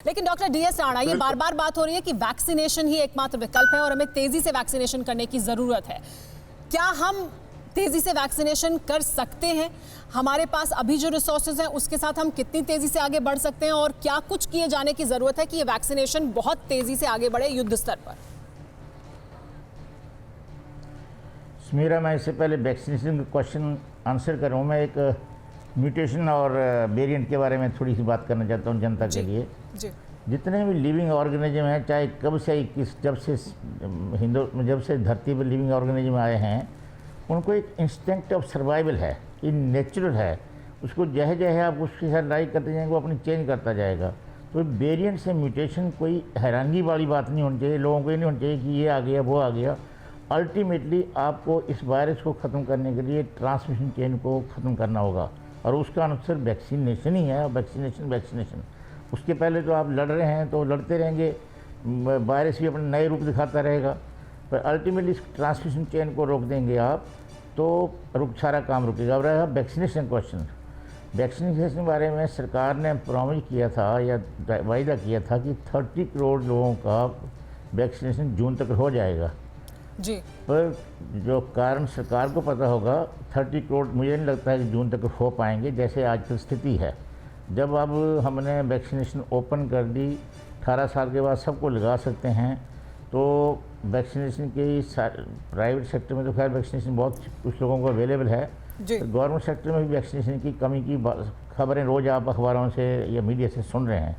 लेकिन doctor DS Rana, ये बार बार बात हो रही है कि वैक्सीनेशन ही एकमात्र विकल्प है और हमें तेजी से वैक्सीनेशन करने की जरूरत है। क्या हम तेजी से वैक्सीनेशन कर सकते हैं? हमारे पास अभी जो रिसोर्सेज हैं उसके साथ हम कितनी तेजी से आगे बढ़ सकते हैं और क्या कुछ किए जाने की जरूरत है कि ये वैक्सीनेशन बहुत तेजी से आगे बढ़े युद्ध स्तर पर? समीरा, मैं इससे पहले वैक्सीनेशन का क्वेश्चन आंसर करूँ, मैं एक म्यूटेशन और वेरिएंट के बारे में थोड़ी सी बात करना चाहता हूँ जनता के लिए। जी। जितने भी लिविंग ऑर्गेनिज्म हैं, चाहे कब से जब से धरती पर लिविंग ऑर्गेनिज्म आए हैं, उनको एक इंस्टिंक्ट ऑफ सर्वाइवल है, ये नेचुरल है। उसको जहे जहे आप उसके साथ लाइक करते जाएंगे वो अपनी चेंज करता जाएगा। तो वेरिएंट से म्यूटेशन कोई हैरानगी वाली बात नहीं होनी चाहिए। लोगों को ये नहीं होना चाहिए कि ये आ गया वो आ गया। अल्टीमेटली आपको इस वायरस को ख़त्म करने के लिए ट्रांसमिशन चेन को ख़त्म करना होगा और उसका आंसर वैक्सीनेशन ही है। वैक्सीनेशन उसके पहले तो आप लड़ रहे हैं तो लड़ते रहेंगे, वायरस भी अपने नए रूप दिखाता रहेगा, पर अल्टीमेटली इस ट्रांसमिशन चेन को रोक देंगे आप तो सारा काम रुकेगा। अब रहा वैक्सीनेशन क्वेश्चन, वैक्सीनेशन के बारे में सरकार ने प्रॉमिस किया था या वायदा किया था कि 30 करोड़ लोगों का वैक्सीनेशन जून तक हो जाएगा जी। पर जो कारण सरकार को पता होगा, 30 करोड़ मुझे नहीं लगता है कि जून तक हो पाएंगे जैसे आजकल स्थिति है। जब अब हमने वैक्सीनेशन ओपन कर दी, 18 साल के बाद सबको लगा सकते हैं, तो वैक्सीनेशन की प्राइवेट सेक्टर में तो खैर वैक्सीनेशन बहुत कुछ लोगों को अवेलेबल है, तो गवर्नमेंट सेक्टर में भी वैक्सीनेशन की कमी की खबरें रोज़ आप अखबारों से या मीडिया से सुन रहे हैं।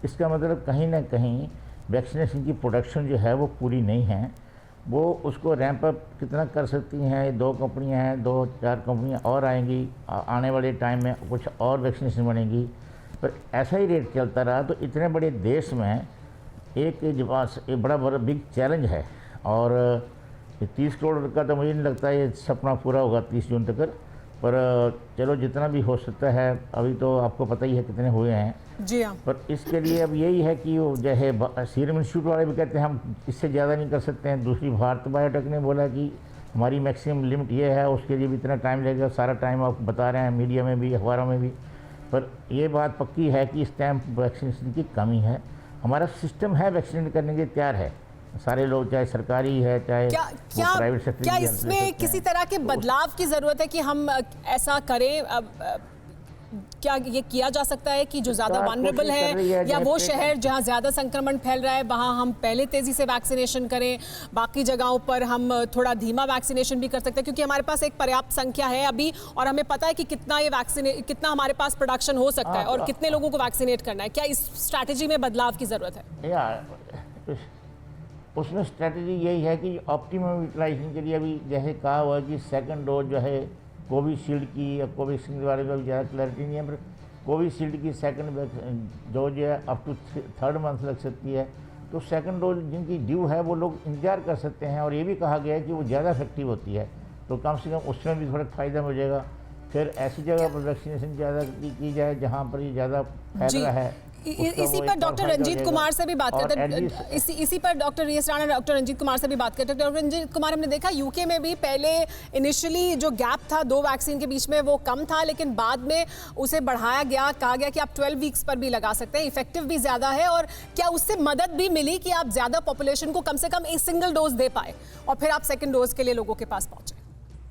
इसका मतलब कहीं ना कहीं वैक्सीनेशन की प्रोडक्शन जो है वो पूरी नहीं है। वो उसको रैंप अप कितना कर सकती हैं, 2 कंपनियां हैं, 2-4 कंपनियां और आएंगी, आने वाले टाइम में कुछ और वैक्सीनेशन बनेगी। पर ऐसा ही रेट चलता रहा तो इतने बड़े देश में एक बड़ा बिग चैलेंज है। और 30 करोड़ का तो मुझे नहीं लगता ये सपना पूरा होगा 30 जून तक, पर चलो जितना भी हो सकता है। अभी तो आपको पता ही है कितने हुए हैं। जी हाँ। पर इसके लिए अब यही है कि जो है सीरम इंस्टीट्यूट वाले भी कहते हैं हम इससे ज़्यादा नहीं कर सकते हैं। दूसरी भारत बायोटेक ने बोला कि हमारी मैक्सिमम लिमिट ये है, उसके लिए भी इतना टाइम लगेगा। सारा टाइम आप बता रहे हैं मीडिया में भी, अखबारों में भी। पर ये बात पक्की है कि इस टाइम वैक्सीनेशन की कमी है। हमारा सिस्टम है वैक्सीनेट करने के तैयार है, सारे लोग, चाहे सरकारी है चाहे प्राइवेट सेक्टर। क्या इसमें किसी तरह के बदलाव की ज़रूरत है कि हम ऐसा करें? अब क्या ये किया जा सकता है कि जो ज़्यादा वनरेबल है या वो शहर जहां ज़्यादा संक्रमण फैल रहा है वहां हम पहले तेज़ी से वैक्सीनेशन करें, बाकी जगहों पर हम थोड़ा धीमा वैक्सीनेशन भी कर सकते हैं, क्योंकि हमारे पास एक पर्याप्त संख्या है अभी और हमें पता है कि कितना हमारे पास प्रोडक्शन हो सकता है और कितने लोगों को वैक्सीनेट करना है। क्या इस स्ट्रैटेजी में बदलाव की ज़रूरत है? उसमें स्ट्रैटेजी यही है कि ऑप्टिमम यूटिलाइजेशन के लिए अभी जैसे कहा हुआ है कि सेकंड डोज जो है कोविशील्ड की या कोवैक्सीन के बारे में अभी ज़्यादा क्लैरिटी नहीं है, पर कोविशील्ड की सेकंड डोज जो है अप टू 3rd मंथ लग सकती है। तो सेकंड डोज जिनकी ड्यू है वो लोग इंतजार कर सकते हैं। और ये भी कहा गया है कि वो ज़्यादा इफेक्टिव होती है, तो कम से कम उसमें भी थोड़ा फ़ायदा मिल जाएगा। फिर ऐसी जगह पर वैक्सीनेशन ज़्यादा की जाए जहाँ पर ये ज़्यादा फैल रहा है। इसी पर डॉक्टर रंजीत कुमार से भी बात करते हैं। इसी पर doctor DS Rana doctor Ranjit Kumar से भी बात करते हैं। डॉक्टर रंजीत कुमार, हमने देखा यूके में भी पहले इनिशियली जो गैप था 2 वैक्सीन के बीच में वो कम था, लेकिन बाद में उसे बढ़ाया गया, कहा गया कि आप 12 वीक्स पर भी लगा सकते हैं, इफेक्टिव भी ज्यादा है। और क्या उससे मदद भी मिली कि आप ज्यादा पॉपुलेशन को कम से कम एक सिंगल डोज दे पाए और फिर आप सेकेंड डोज के लिए लोगों के पास पहुंचे?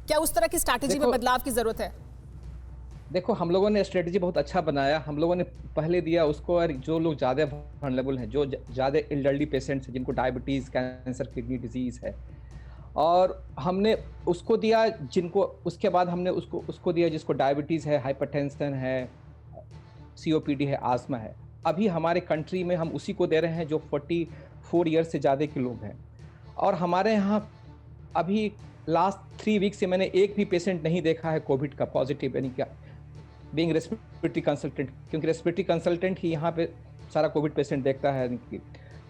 क्या उस तरह की स्ट्रैटेजी में बदलाव की जरूरत है? देखो, हम लोगों ने स्ट्रेटजी बहुत अच्छा बनाया। हम लोगों ने पहले दिया उसको, और जो लोग ज़्यादा वल्नरेबल हैं, जो ज़्यादा एल्डरली पेशेंट्स हैं, जिनको डायबिटीज़, कैंसर, किडनी डिजीज़ है, और हमने उसको दिया। जिनको उसके बाद हमने उसको दिया जिसको डायबिटीज़ है, हाइपरटेंशन है, COPD है, आस्मा है। अभी हमारे कंट्री में हम उसी को दे रहे हैं जो 44 ईयर्स से ज़्यादा के लोग हैं। और हमारे यहाँ अभी लास्ट 3 वीक से मैंने एक भी पेशेंट नहीं देखा है कोविड का पॉजिटिव, यानी क्या बीइंग रेस्पिरेटरी कंसल्टेंट, क्योंकि रेस्पिरेटरी कंसल्टेंट ही यहाँ पे सारा कोविड पेशेंट देखता है।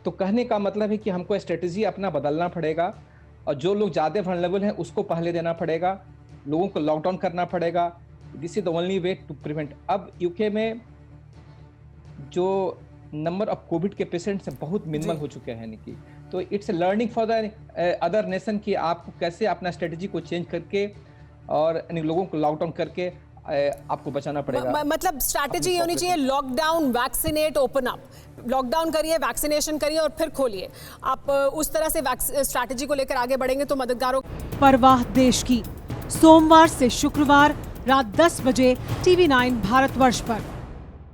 तो कहने का मतलब है कि हमको स्ट्रेटजी अपना बदलना पड़ेगा और जो लोग ज़्यादा वल्नरेबल हैं उसको पहले देना पड़ेगा, लोगों को लॉकडाउन करना पड़ेगा। This is the only way to prevent. अब यूके में जो नंबर ऑफ कोविड के पेशेंट्स हैं बहुत मिनिमल हो चुके हैं, निकी। तो it's a learning for the other nation कि आपको कैसे अपना स्ट्रेटजी को चेंज करके और लोगों को लॉकडाउन करके आपको बचाना पड़ेगा। मतलब स्ट्रैटेजी ये होनी चाहिए, lockdown, vaccinate, open up, lockdown करिए, वैक्सीनेशन करिए और फिर खोलिए। आप उस तरह से स्ट्रैटेजी को लेकर आगे बढ़ेंगे तो मददगारों। परवाह देश की, सोमवार से शुक्रवार रात 10 बजे TV9 भारतवर्ष पर।